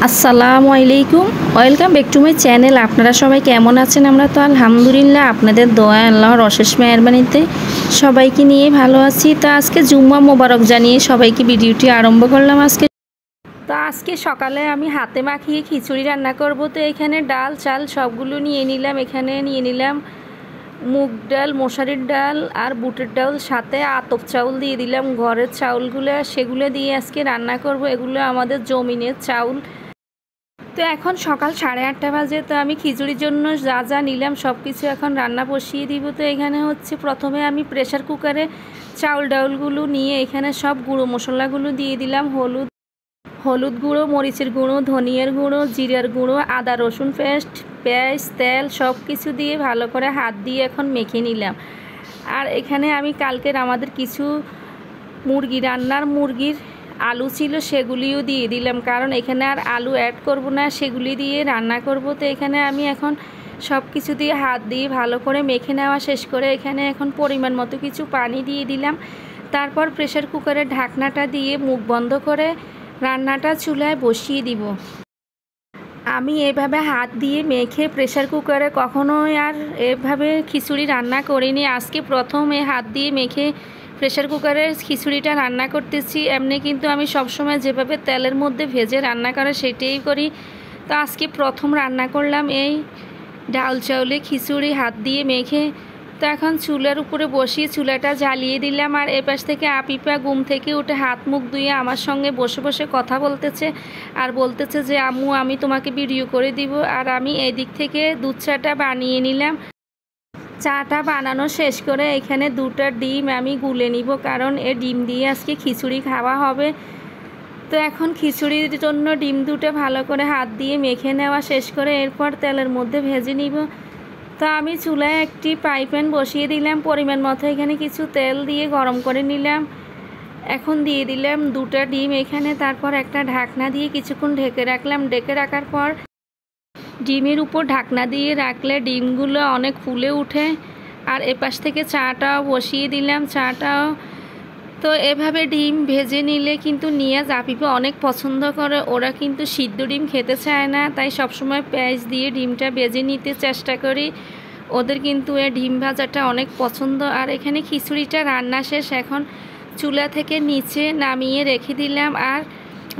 আসসালামু আলাইকুম, welcome back to my channel. আপনারা সবাই কেমন আছেন? আমরা তো আলহামদুলিল্লাহ আপনাদের দোয়া আল্লাহর অশেষ মেহেরবানিতে সবাইকে নিয়ে ভালো আছি। তো আজকে জুম্মা মোবারক জানিয়ে সবাইকে ভিডিওটি আরম্ভ করলাম। আজকে সকালে আমি হাতে মাখিয়ে খিচুড়ি রান্না করব। তো এখানে ডাল চাল সবগুলো নিয়ে নিলাম। এখানে নিয়ে নিলাম মুগ ডাল, মশারির ডাল আর বুটের ডাল, সাথে আতপ চাউল দিয়ে দিলাম। ঘরের চাউলগুলো সেগুলো দিয়ে আজকে রান্না করব। এগুলো আমাদের জমিনের চাউল। তো এখন সকাল 8:30 বাজে। তো আমি খিচুড়ির জন্য যা যা নিলাম সব কিছু এখন রান্না বসিয়ে দিব। তো এখানে হচ্ছে প্রথমে আমি প্রেসার কুকারে চাউল ডাউলগুলো নিয়ে এখানে সব গুঁড়ো মশলাগুলো দিয়ে দিলাম। হলুদ গুঁড়ো, মরিচের গুঁড়ো, ধনিয়ার গুঁড়ো, জিরার গুঁড়ো, আদা রসুন পেস্ট, পেঁয়াজ, তেল সব কিছু দিয়ে ভালো করে হাত দিয়ে এখন মেখে নিলাম। আর এখানে আমি কালকের আমাদের কিছু মুরগির আলু ছিল, সেগুলিও দিয়ে দিলাম, কারণ এখানে আর আলু অ্যাড করব না, সেগুলি দিয়ে রান্না করব। তো এখানে আমি এখন সব কিছু দিয়ে হাত দিয়ে ভালো করে মেখে নেওয়া শেষ করে এখানে এখন পরিমাণ মতো কিছু পানি দিয়ে দিলাম। তারপর প্রেসার কুকারের ঢাকনাটা দিয়ে মুখ বন্ধ করে রান্নাটা চুলায় বসিয়ে দিব। আমি এভাবে হাত দিয়ে মেখে প্রেসার কুকারে কখনোই আর এভাবে খিচুড়ি রান্না করিনি। আজকে প্রথম এই হাত দিয়ে মেখে প্রেসার কুকারে খিচুড়িটা রান্না করতেছি। এমনি কিন্তু আমি সবসময় যেভাবে তেলের মধ্যে ভেজে রান্না করে সেটাই করি। তো আজকে প্রথম রান্না করলাম এই ডাল চাউলে খিচুড়ি হাত দিয়ে মেখে। তো এখন চুলার উপরে বসিয়ে চুলাটা জ্বালিয়ে দিলাম। আর এপাশ থেকে আপিপা ঘুম থেকে উঠে হাত মুখ ধুয়ে আমার সঙ্গে বসে বসে কথা বলতেছে আর বলতেছে যে আম্মু আমি তোমাকে ভিডিও করে দিব। আর আমি এদিক থেকে দুধ চাটা বানিয়ে নিলাম। চাটা বানানো শেষ করে এখানে 2টা ডিম আমি গুলে নিব, কারণ এই ডিম দিয়ে আজকে খিচুড়ি খাওয়া হবে। তো এখন খিচুড়ির জন্য ডিম 2টা ভালো করে হাত দিয়ে মেখে নেওয়া শেষ করে এরপর তেলের মধ্যে ভেজে নিব। তো আমি চুলায় একটি ফ্রাই প্যান বসিয়ে দিলাম। পরিমাণ মতো এখানে কিছু তেল দিয়ে গরম করে নিলাম। এখন দিয়ে দিলাম 2টা ডিম এখানে। তারপর একটা ঢাকনা দিয়ে কিছুক্ষণ ঢেকে রাখলাম। ঢেকে রাখার পর ডিমের উপর ঢাকনা দিয়ে রাখলে ডিমগুলো অনেক ফুলে উঠে। আর এপাশ থেকে চাটাও বসিয়ে দিলাম। চাটাও তো এভাবে ডিম ভেজে নিলে কিন্তু নিয়াজ আপিপা অনেক পছন্দ করে। ওরা কিন্তু সিদ্ধ ডিম খেতে চায় না, তাই সবসময় পেঁয়াজ দিয়ে ডিমটা ভেজে নিতে চেষ্টা করি। ওদের কিন্তু এই ডিম ভাজাটা অনেক পছন্দ। আর এখানে খিচুড়িটা রান্না শেষ। এখন চুলা থেকে নিচে নামিয়ে রেখে দিলাম আর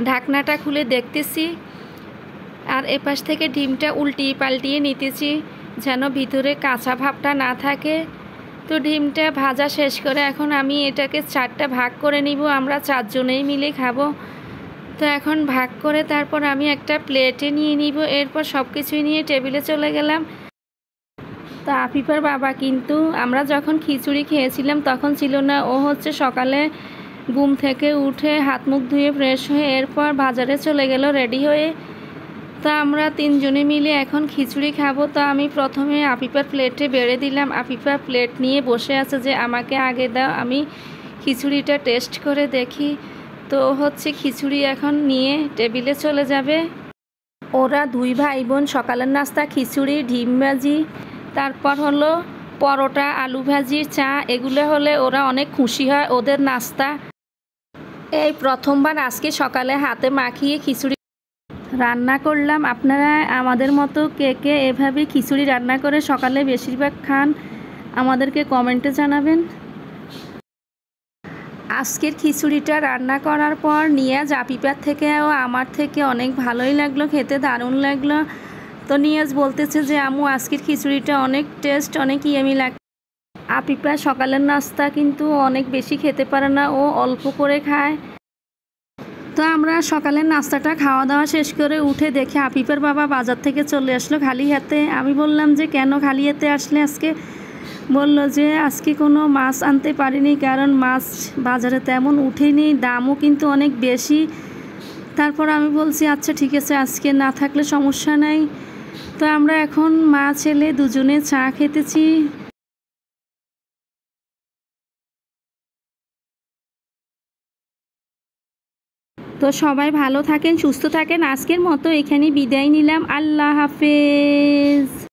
ঢাকনাটা খুলে দেখতেছি। আর এপাশ থেকে ডিমটা উল্টিয়ে পাল্টিয়ে নিতেছি যেন ভিতরে কাঁচা ভাবটা না থাকে। তো ডিমটা ভাজা শেষ করে এখন আমি এটাকে 4টা ভাগ করে নিব। আমরা 4 জনেই মিলে খাবো। তো এখন ভাগ করে তারপর আমি একটা প্লেটে নিয়ে নিব। এরপর সব কিছুই নিয়ে টেবিলে চলে গেলাম। তো আফিফার বাবা কিন্তু আমরা যখন খিচুড়ি খেয়েছিলাম তখন ছিল না। ও হচ্ছে সকালে ঘুম থেকে উঠে হাত মুখ ধুয়ে ফ্রেশ হয়ে এরপর বাজারে চলে গেল রেডি হয়ে। তো আমরা 3 জনে মিলে এখন খিচুড়ি খাবো। তো আমি প্রথমে আফিফার প্লেটে বেড়ে দিলাম। আফিফা প্লেট নিয়ে বসে আছে যে আমাকে আগে দাও, আমি খিচুড়িটা টেস্ট করে দেখি। তো হচ্ছে খিচুড়ি এখন নিয়ে টেবিলে চলে যাবে। ওরা 2 ভাই বোন সকালের নাস্তা খিচুড়ি, ডিম ভাজি, তারপর হলো পরোটা, আলু ভাজি, চা, এগুলো হলে ওরা অনেক খুশি হয়। ওদের নাস্তা এই প্রথমবার আজকে সকালে হাতে মাখিয়ে খিচুড়ি রান্না করলাম। আপনারা আমাদের মতো কে কে এভাবে খিচুড়ি রান্না করে সকালে বেশিরভাগ খান আমাদেরকে কমেন্টে জানাবেন। আজকের খিচুড়িটা রান্না করার পর নিয়াজ আপিপার থেকেও আমার থেকে অনেক ভালোই লাগলো, খেতে দারুণ লাগলো। তো নিয়াজ বলতেছে যে আম্মু আজকের খিচুড়িটা অনেক টেস্ট, অনেক ইয়ামি লাগে। আপিপা সকালের নাস্তা কিন্তু অনেক বেশি খেতে পারে না, ও অল্প করে খায়। তো আমরা সকালের নাস্তাটা খাওয়া দাওয়া শেষ করে উঠে দেখে আফিফার বাবা বাজার থেকে চলে আসলো খালি হাতে। আমি বললাম যে কেন খালি হাতে আসলে আজকে? বলল যে আজকে কোনো মাছ আনতে পারিনি, কারণ মাছ বাজারে তেমন উঠেনি, দামও কিন্তু অনেক বেশি। তারপর আমি বলছি আচ্ছা ঠিক আছে, আজকে না থাকলে সমস্যা নাই। তো আমরা এখন মা ছেলে দুজনে চা খেতেছি। তো সবাই ভালো থাকেন, সুস্থ থাকেন। আজকের মতো এখানেই বিদায় নিলাম। আল্লাহ হাফেজ।